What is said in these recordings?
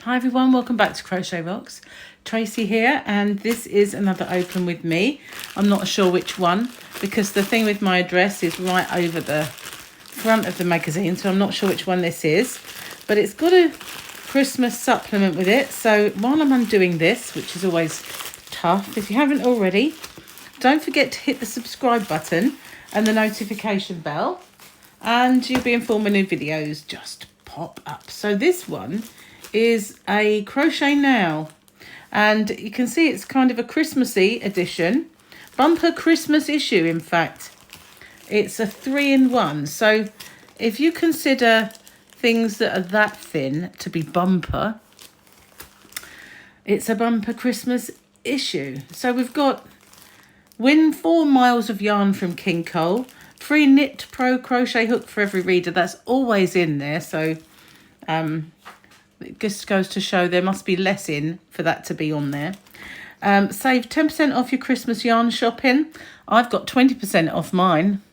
Hi everyone, welcome back to Crochet Rocks. Tracy here, and this is another open with me. I'm not sure which one because the thing with my address is right over the front of the magazine, so I'm not sure which one this is. But it's got a Christmas supplement with it, so while I'm undoing this, which is always tough, if you haven't already, don't forget to hit the subscribe button and the notification bell, and you'll be informed when new videos just pop up. So this one is a Crochet Now, and you can see it's kind of a Christmassy edition, bumper Christmas issue. In fact, it's a 3-in-1, so if you consider things that are that thin to be bumper, it's a bumper Christmas issue. So we've got win 4 miles of yarn from King Cole, free knit pro crochet hook for every reader. That's always in there, so it just goes to show there must be less in for that to be on there. Save 10% off your Christmas yarn shopping. I've got 20% off mine.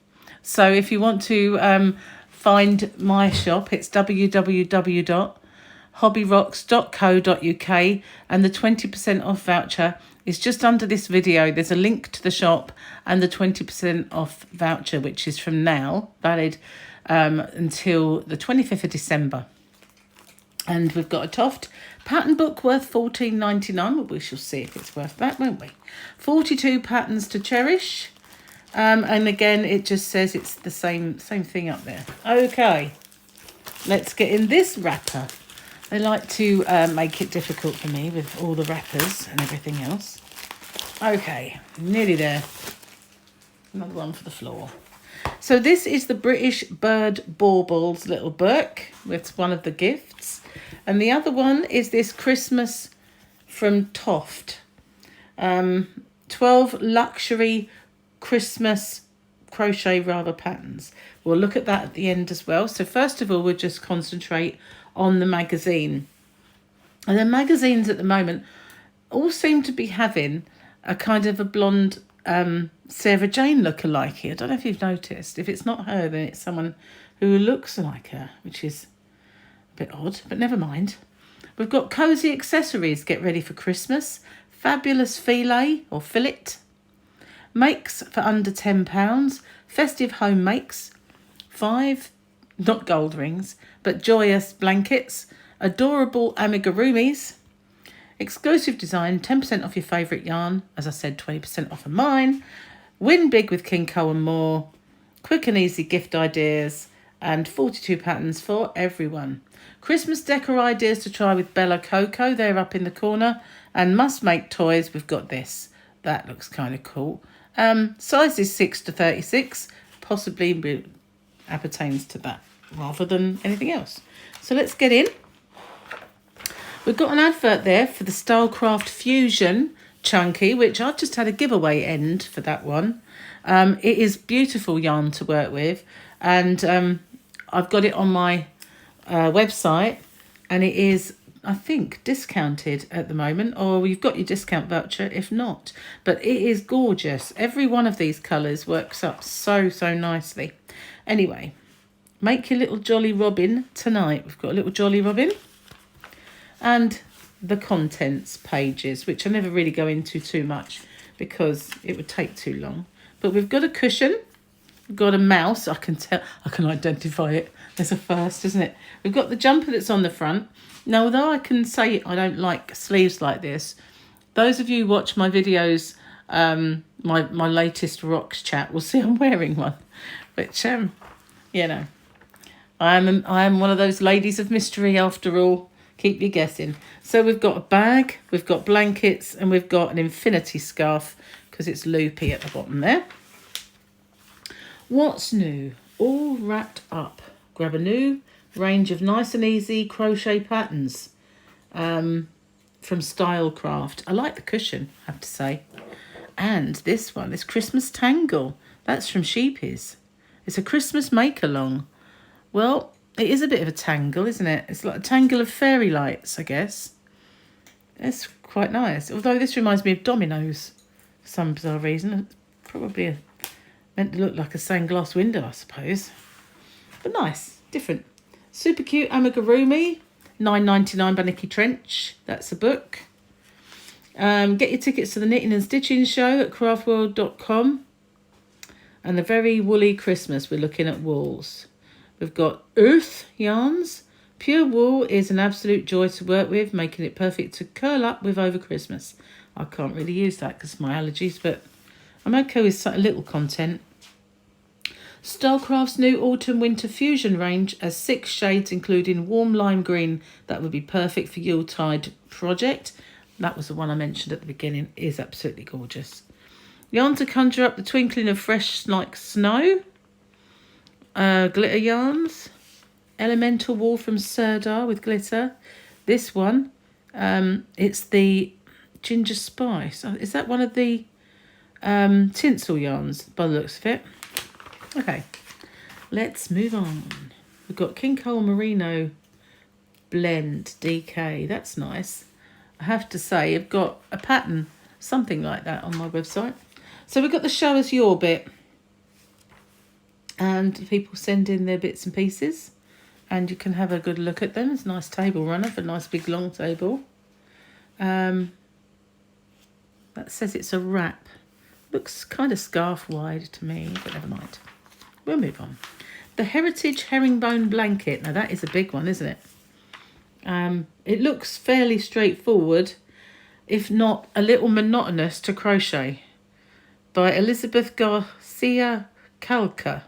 So if you want to find my shop, it's www.hobbyrocks.co.uk, and the 20% off voucher is just under this video. There's a link to the shop and the 20% off voucher, which is from now, valid until the 25th of December. And we've got a Toft pattern book worth $14.99. Well, we shall see if it's worth that, won't we? 42 patterns to cherish. And again, it just says it's the same thing up there. Okay, let's get in this wrapper. They like to make it difficult for me with all the wrappers and everything else. Okay, nearly there. Another one for the floor. So this is the British Bird Baubles little book. It's one of the gifts. And the other one is this Christmas from Toft. 12 luxury Christmas crochet rather patterns. We'll look at that at the end as well. So first of all, we'll just concentrate on the magazine. And the magazines at the moment all seem to be having a kind of a blonde Sarah Jane look-alike here. I don't know if you've noticed. If it's not her, then it's someone who looks like her, which is a bit odd, but never mind. We've got cosy accessories, get ready for Christmas. Fabulous filet or fillet. Makes for under £10. Festive home makes. 5, not gold rings, but joyous blankets. Adorable amigurumis. Exclusive design, 10% off your favourite yarn. As I said, 20% off of mine. Win big with King Cole and more. Quick and easy gift ideas. And 42 patterns for everyone. Christmas decor ideas to try with Bella Coco. They're up in the corner. And must make toys. We've got this. That looks kind of cool. Size is 6 to 36. Possibly appertains to that rather than anything else. So let's get in. We've got an advert there for the Stylecraft Fusion Chunky, which I've just had a giveaway end for that one. It is beautiful yarn to work with, and I've got it on my website, and it is, I think, discounted at the moment, or you've got your discount voucher if not. But it is gorgeous. Every one of these colours works up so nicely. Anyway, make your little Jolly Robin tonight. We've got a little Jolly Robin. And the contents pages, which I never really go into too much because it would take too long. But we've got a cushion. We've got a mouse. I can identify it. There's a first, isn't it? We've got the jumper that's on the front. Now, although I can say I don't like sleeves like this, those of you who watch my videos, my latest Rocks chat, will see I'm wearing one. Which, you know, I am one of those ladies of mystery after all. Keep you guessing. So we've got a bag, we've got blankets, and we've got an infinity scarf because it's loopy at the bottom there. What's new? All wrapped up. Grab a new range of nice and easy crochet patterns from Stylecraft. I like the cushion, I have to say. And this one, this Christmas Tangle. That's from Sheepies. It's a Christmas make-along. Well, it is a bit of a tangle, isn't it? It's like a tangle of fairy lights, I guess. It's quite nice. Although this reminds me of dominoes for some bizarre reason. It's probably meant to look like a stained glass window, I suppose. But nice, different. Super cute amigurumi. £9.99 by Nikki Trench. That's a book. Get your tickets to the Knitting and Stitching Show at craftworld.com. And the Very Woolly Christmas, we're looking at wools. We've got Earth yarns. Pure wool is an absolute joy to work with, making it perfect to curl up with over Christmas. I can't really use that because of my allergies, but I'm okay with a little content. Stylecraft's new Autumn Winter Fusion range has 6 shades, including warm lime green. That would be perfect for Yuletide project. That was the one I mentioned at the beginning. It is absolutely gorgeous. Yarn to conjure up the twinkling of fresh like snow. Glitter yarns. Elemental wool from Sirdar with glitter. This one, it's the ginger spice. Is that one of the tinsel yarns by the looks of it? Okay, let's move on. We've got King Cole Merino blend DK. That's nice. I have to say, I've got a pattern, something like that on my website. So we've got the show us your bit. And people send in their bits and pieces. And you can have a good look at them. It's a nice table runner for a nice big long table. That says it's a wrap. Looks kind of scarf wide to me, but never mind. We'll move on. The Heritage Herringbone Blanket. Now that is a big one, isn't it? It looks fairly straightforward, if not a little monotonous to crochet, by Elizabeth Garcia Calca.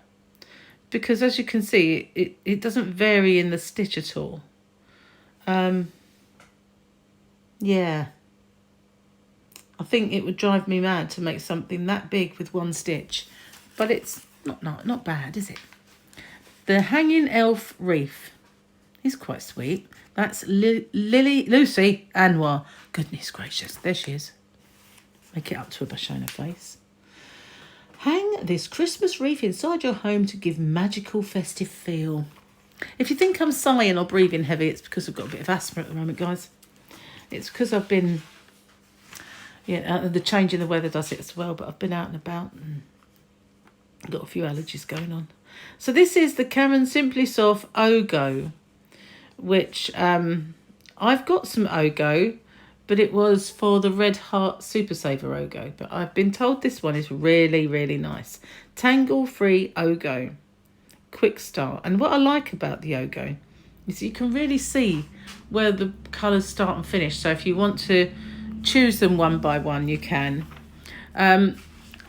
Because as you can see, it doesn't vary in the stitch at all. Yeah. I think it would drive me mad to make something that big with one stitch. But it's not bad, is it? The Hanging Elf Reef. He's quite sweet. That's Lucy Anwar. Goodness gracious. There she is. Make it up to her by showing her face. Hang this Christmas wreath inside your home to give magical festive feel. If you think I'm sighing or breathing heavy, it's because I've got a bit of asthma at the moment, guys. It's because I've been... Yeah, the change in the weather does it as well, but I've been out and about and got a few allergies going on. So this is the Cameron Simply Soft Ogo, which I've got some Ogo, but it was for the Red Heart Super Saver Ogo. But I've been told this one is really, really nice. Tangle-free Ogo. Quick start. And what I like about the Ogo is you can really see where the colours start and finish. So if you want to choose them one by one, you can.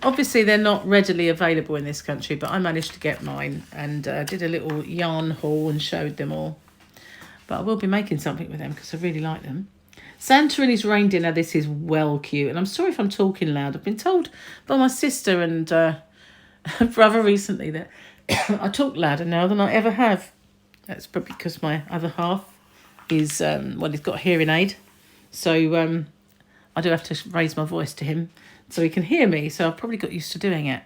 Obviously, they're not readily available in this country, but I managed to get mine and did a little yarn haul and showed them all. But I will be making something with them because I really like them. Santa and his reindeer. Now, this is well cute. And I'm sorry if I'm talking loud. I've been told by my sister and brother recently that I talk louder now than I ever have. That's probably because my other half is, he's got a hearing aid. So I do have to raise my voice to him so he can hear me. So I've probably got used to doing it.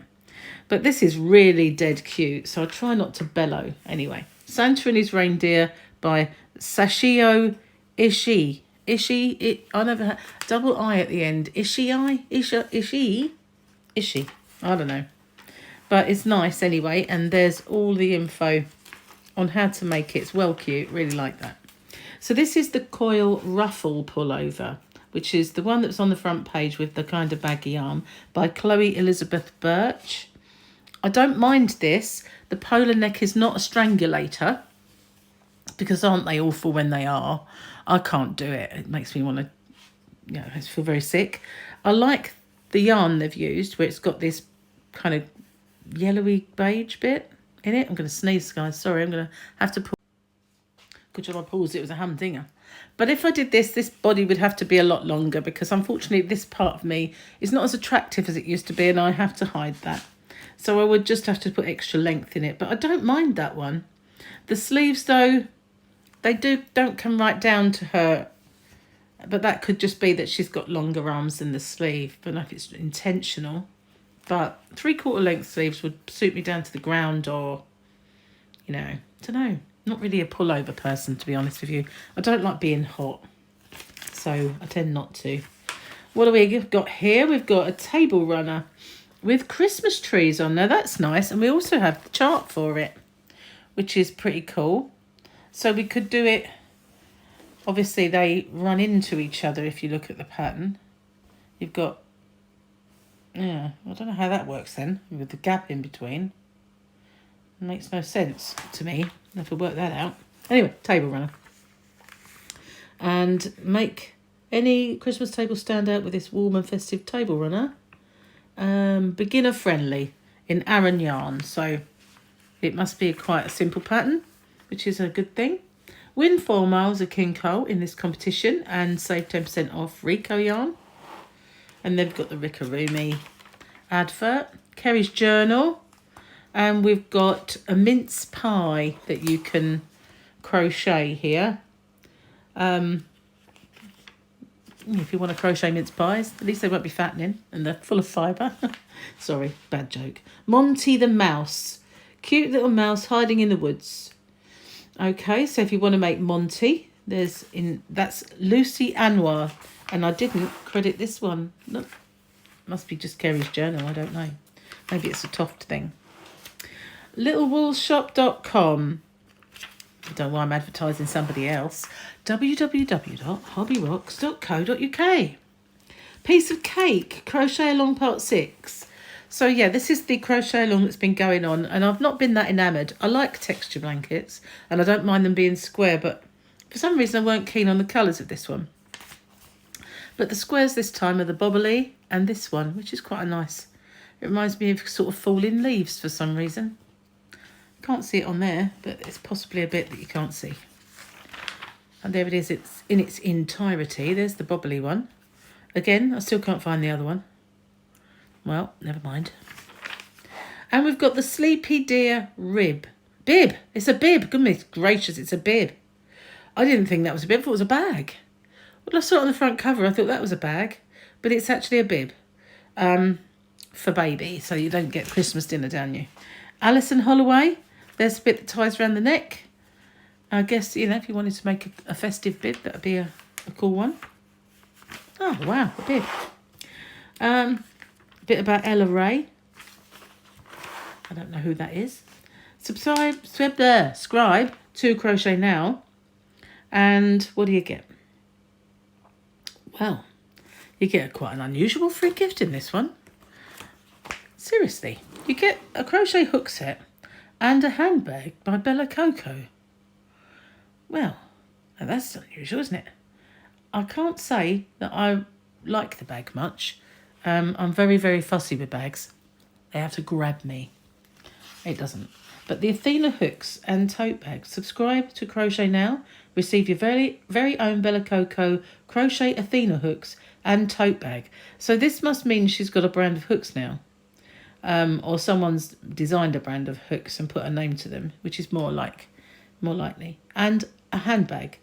But this is really dead cute. So I try not to bellow. Anyway, Santa and his Reindeer by Sashio Ishii. I never had double I at the end. Ishii? Ishii? I don't know. But it's nice anyway. And there's all the info on how to make it. It's well cute. Really like that. So this is the Coil Ruffle Pullover, which is the one that's on the front page with the kind of baggy arm by Chloe Elizabeth Birch. I don't mind this. The polar neck is not a strangulator, because aren't they awful when they are? I can't do it. It makes me want to, I feel very sick. I like the yarn they've used where it's got this kind of yellowy beige bit in it. I'm going to sneeze, guys. Sorry, I'm going to have to pull. Good job I paused. It was a humdinger. But if I did this body would have to be a lot longer because unfortunately this part of me is not as attractive as it used to be and I have to hide that. So I would just have to put extra length in it. But I don't mind that one. The sleeves though, they don't come right down to her. But that could just be that she's got longer arms than the sleeve. But if it's intentional. But 3/4 length sleeves would suit me down to the ground or, I don't know. Not really a pullover person, to be honest with you. I don't like being hot, so I tend not to. What do we got here? We've got a table runner with Christmas trees on there. That's nice. And we also have the chart for it, which is pretty cool. So we could do it Obviously, they run into each other if you look at the pattern. You've got, yeah, I don't know how that works then, with the gap in between. It makes no sense to me. I have to work that out. Anyway, table runner. And make any Christmas table stand out with this warm and festive table runner. Beginner friendly in Aran yarn. So it must be quite a simple pattern, which is a good thing. Win 4 miles of King Cole in this competition and save 10% off Rico yarn. And they've got the Rickaroomy advert, Kerry's journal, and we've got a mince pie that you can crochet here. If you want to crochet mince pies, at least they won't be fattening and they're full of fibre. Sorry, bad joke. Monty the mouse, cute little mouse hiding in the woods. Okay, so if you want to make Monty, that's Lucy Anwar, and I didn't credit this one. Look, must be just Kerry's journal. I don't know. Maybe it's a Toft thing. Littlewoolshop.com. I don't know why I'm advertising somebody else. www.hobbyrocks.co.uk. Piece of cake, crochet along part 6. So yeah, this is the crochet along that's been going on, and I've not been that enamoured. I like texture blankets, and I don't mind them being square, but for some reason I weren't keen on the colours of this one. But the squares this time are the bobbly and this one, which is quite a nice. It reminds me of sort of falling leaves for some reason. Can't see it on there, but it's possibly a bit that you can't see. And there it is, it's in its entirety. There's the bobbly one. Again, I still can't find the other one. Well, never mind. And we've got the Sleepy Deer bib. It's a bib. Goodness gracious, it's a bib. I didn't think that was a bib. I thought it was a bag. Well, I saw it on the front cover. I thought that was a bag. But it's actually a bib. For baby, so you don't get Christmas dinner down you. Alison Holloway. There's a bit that ties around the neck. I guess, if you wanted to make a festive bib, that would be a cool one. Oh, wow, a bib. A bit about Ella Ray. I don't know who that is. Subscribe to Crochet Now. And what do you get? Well, you get quite an unusual free gift in this one. Seriously, you get a crochet hook set and a handbag by Bella Coco. Well, that's unusual, isn't it? I can't say that I like the bag much. I'm very, very fussy with bags. They have to grab me. It doesn't. But the Athena hooks and tote bags. Subscribe to Crochet Now. Receive your very, very own Bella Coco crochet Athena hooks and tote bag. So this must mean she's got a brand of hooks now. Or someone's designed a brand of hooks and put a name to them, which is more likely. And a handbag.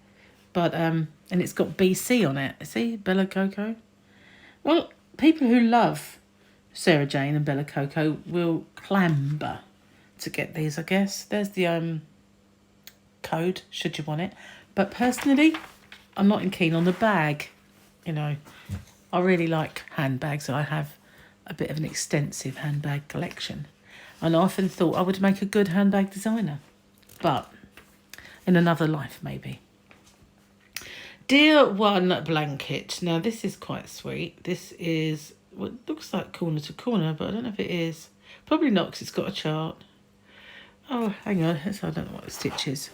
But and it's got BC on it. See, Bella Coco. Well, people who love Sarah Jane and Bella Coco will clamber to get these, I guess. There's the code, should you want it. But personally, I'm not keen on the bag. I really like handbags. I have a bit of an extensive handbag collection. And I often thought I would make a good handbag designer. But in another life, maybe. Dear One blanket. Now, this is quite sweet. This is what looks like corner to corner, but I don't know if it is. Probably not, because it's got a chart. Oh, hang on. I don't know what the stitch is.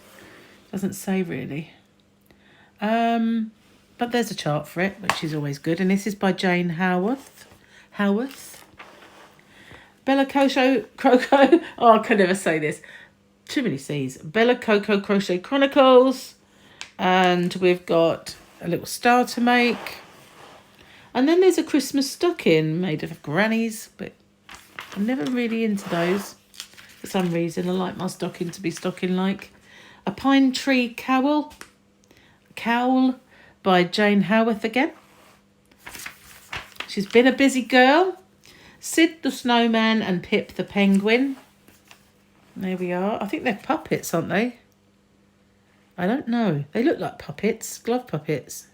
Doesn't say really. But there's a chart for it, which is always good. And this is by Jane Howarth. Bella Coco. Oh, I can never say this. Too many C's. Bella Coco Crochet Chronicles. And we've got a little star to make. And then there's a Christmas stocking made of grannies. But I'm never really into those. For some reason, I like my stocking to be stocking-like. A pine tree cowl. Cowl by Jane Howarth again. She's been a busy girl. Sid the snowman and Pip the penguin. There we are. I think they're puppets, aren't they? I don't know. They look like puppets. Glove puppets.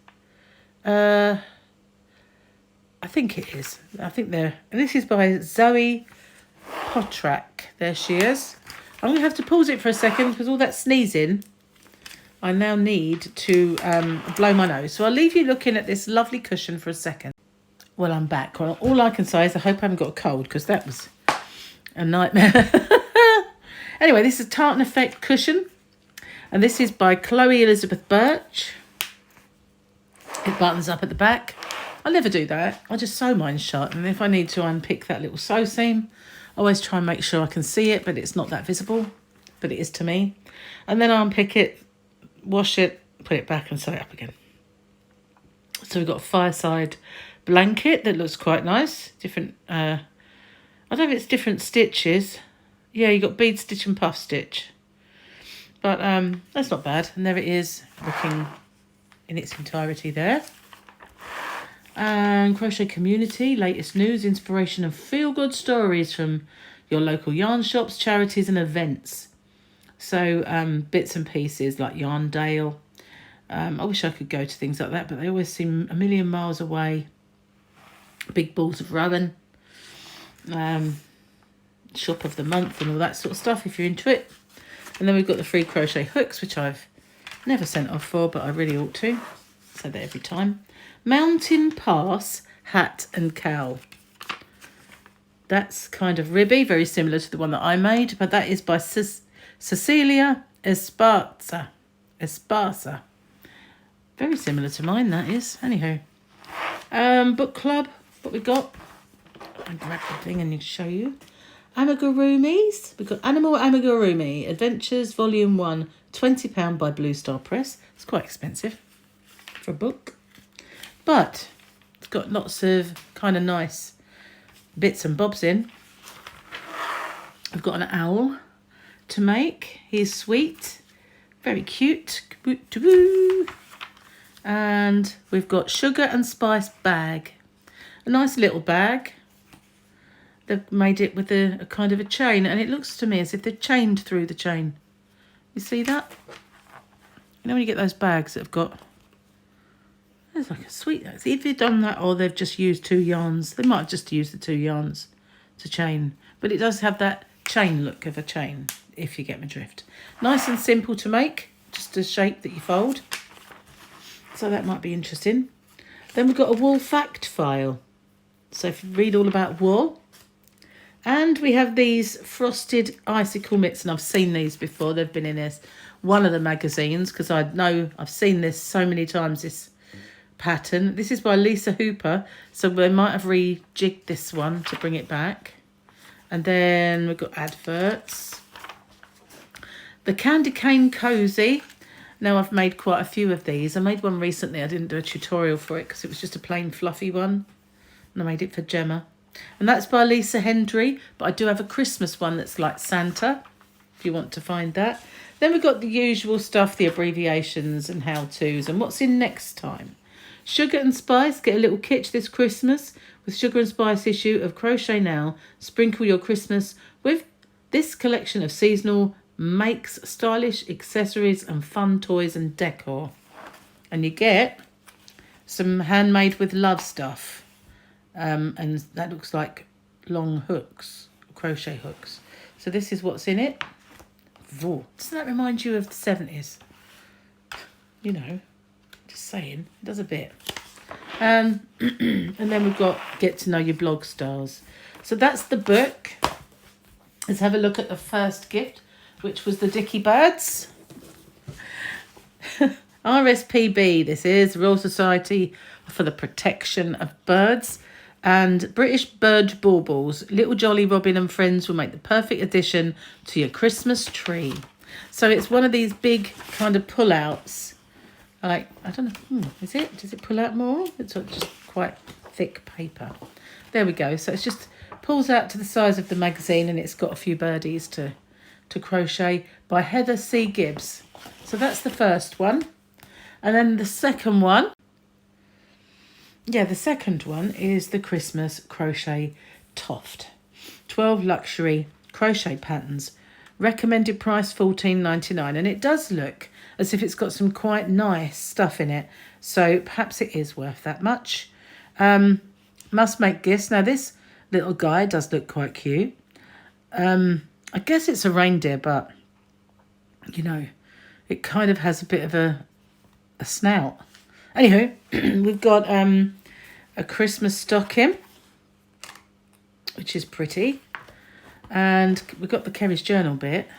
I think it is. I think they're... And this is by Zoe Potrak. There she is. I'm going to have to pause it for a second because all that sneezing I now need to blow my nose. So I'll leave you looking at this lovely cushion for a second. Well, I'm back. Well, all I can say is I hope I haven't got a cold, because that was a nightmare. Anyway, this is a Tartan Effect cushion. And this is by Chloe Elizabeth Birch. It buttons up at the back. I never do that. I just sew mine shut. And if I need to unpick that little sew seam, I always try and make sure I can see it, but it's not that visible. But it is to me. And then I unpick it, wash it, put it back and sew it up again. So we've got a fireside blanket that looks quite nice. Different, I don't know if it's different stitches. Yeah, you got bead stitch and puff stitch. But that's not bad. And there it is, looking in its entirety there. And Crochet Community, latest news, inspiration and feel-good stories from your local yarn shops, charities and events. So bits and pieces like Yarndale. I wish I could go to things like that, but they always seem a million miles away. Big balls of Rowan. Shop of the month and all that sort of stuff if you're into it. And then we've got the free crochet hooks, which I've never sent off for, but I really ought to. Say that every time. Mountain Pass hat and cowl. That's kind of ribby, very similar to the one that I made, but that is by Cecilia Esparza. Very similar to mine, that is. Anyhow. Book club, what we got. I'll grab the thing and show you. Amigurumis. We've got Animal Amigurumi Adventures Volume 1, £20 by Blue Star Press. It's quite expensive for a book. But it's got lots of kind of nice bits and bobs in. I've got an owl to make. He's sweet. Very cute. And we've got Sugar and Spice bag. A nice little bag. They've made it with a kind of a chain, and it looks to me as if they're chained through the chain. You see that? You know when you get those bags that have got... There's like a sweet... Either they've done that or they've just used 2 yarns. They might have just used the 2 yarns to chain. But it does have that chain look of a chain, if you get my drift. Nice and simple to make. Just a shape that you fold. So that might be interesting. Then we've got a wool fact file. So if you read all about wool... And we have these frosted icicle mitts, and I've seen these before. They've been in one of the magazines, because I know I've seen this so many times, this pattern. This is by Lisa Hooper, so they might have rejigged this one to bring it back. And then we've got adverts. The Candy Cane Cozy. Now, I've made quite a few of these. I made one recently. I didn't do a tutorial for it because it was just a plain fluffy one. And I made it for Gemma. And that's by Lisa Hendry, but I do have a Christmas one that's like Santa, if you want to find that. Then we've got the usual stuff, the abbreviations and how-tos, and what's in next time. Sugar and Spice, get a little kitsch this Christmas with Sugar and Spice issue of Crochet Now. Sprinkle your Christmas with this collection of seasonal makes, stylish accessories and fun toys and decor. And you get some handmade with love stuff. And that looks like long hooks, crochet hooks. So this is what's in it. Doesn't that remind you of the 70s? You know, just saying, it does a bit. And then we've got Get to Know Your Blog Stars. So that's the book. Let's have a look at the first gift, which was the Dicky Birds. RSPB, this is Royal Society for the Protection of Birds. And British Bird Baubles, Little Jolly Robin and Friends will make the perfect addition to your Christmas tree. So it's one of these big kind of pull-outs. Like, I don't know, is it? Does it pull out more? It's just quite thick paper. There we go. So it's just pulls out to the size of the magazine, and it's got a few birdies to crochet by Heather C. Gibbs. So that's the first one. And then the second one. Yeah, the second one is the Christmas Crochet Toft. 12 luxury crochet patterns. Recommended price $14.99. And it does look as if it's got some quite nice stuff in it. So perhaps it is worth that much. Must make gifts. Now this little guy does look quite cute. I guess it's a reindeer, but, you know, It kind of has a bit of a snout. Anywho, we've got a Christmas stocking, which is pretty. And we've got the Kerry's Journal bit.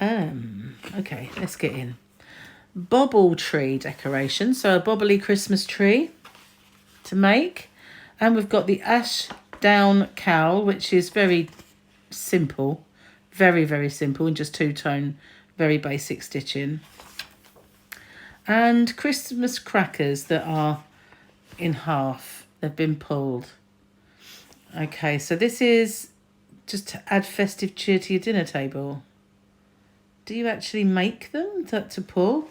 Okay, let's get in. Bobble tree decoration. So a bobbly Christmas tree to make. And we've got the ash down cowl, which is very simple. Very, very simple. And just two-tone, very basic stitching. And Christmas crackers that are in half. They've been pulled. Okay, so this is just to add festive cheer to your dinner table. Do you actually make them to pull?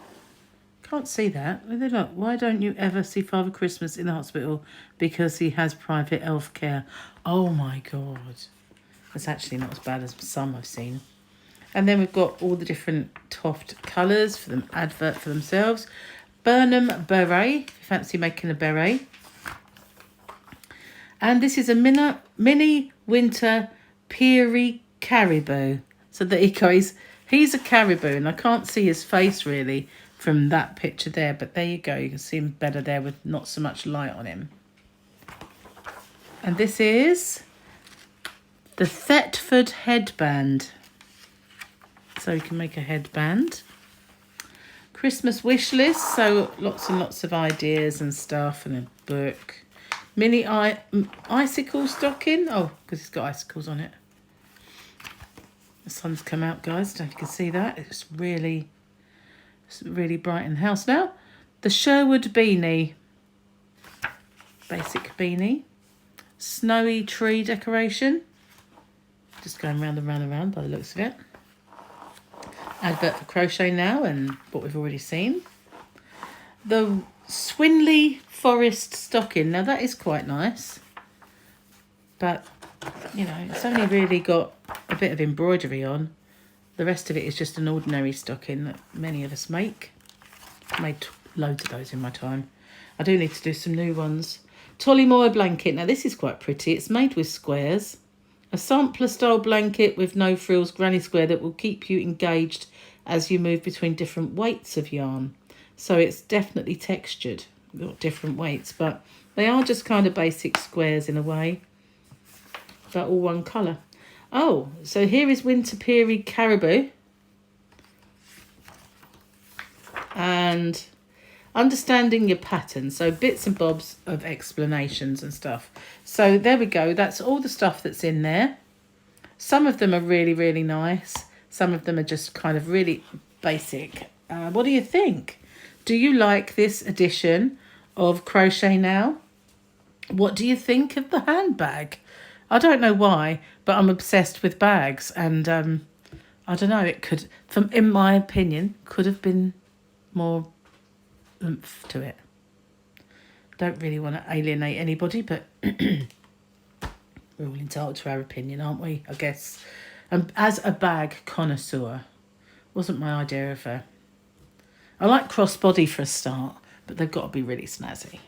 Can't see that. Look, why don't you ever see Father Christmas in the hospital? Because he has private health care. Oh my God. That's actually not as bad as some I've seen. And then we've got all the different Toft colours for them, advert for themselves. Burnham beret, if you fancy making a beret. And this is a mini winter peary caribou. So there he goes. He's a caribou, and I can't see his face really from that picture there, but there you go. You can see him better there with not so much light on him. And this is the Thetford headband. So you can make a headband. Christmas wish list, so lots and lots of ideas and stuff, and a book. Mini icicle stocking. Oh, because it's got icicles on it. The sun's come out, guys. Don't know if you can see that. It's really bright in the house now. The Sherwood beanie. Basic beanie. Snowy tree decoration. Just going round and round and round by the looks of it. Advert for Crochet Now and what we've already seen. The Swinley Forest stocking. Now that is quite nice. But, you know, it's only really got a bit of embroidery on. The rest of it is just an ordinary stocking that many of us make. I've made loads of those in my time. I do need to do some new ones. Tollymore blanket. Now this is quite pretty. It's made with squares. A sampler style blanket with no frills granny square that will keep you engaged as you move between different weights of yarn. So it's definitely textured. Got different weights, but they are just kind of basic squares in a way. But all one colour. Oh, so here is Winter Peary Caribou. And understanding your pattern. So bits and bobs of explanations and stuff. So there we go. That's all the stuff that's in there. Some of them are really, really nice. Some of them are just kind of really basic. What do you think? Do you like this edition of Crochet Now? What do you think of the handbag? I don't know why, but I'm obsessed with bags. And I don't know, it could, in my opinion, could have been more oomph to it. Don't really want to alienate anybody, but we're all entitled to our opinion, aren't we? I guess. As a bag connoisseur, wasn't my idea of a... I like crossbody for a start, but they've got to be really snazzy.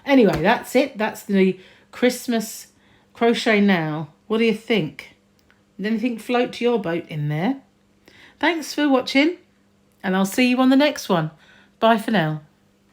Anyway, that's it. That's the Christmas Crochet Now. What do you think? Did anything float to your boat in there? Thanks for watching, and I'll see you on the next one. Bye for now.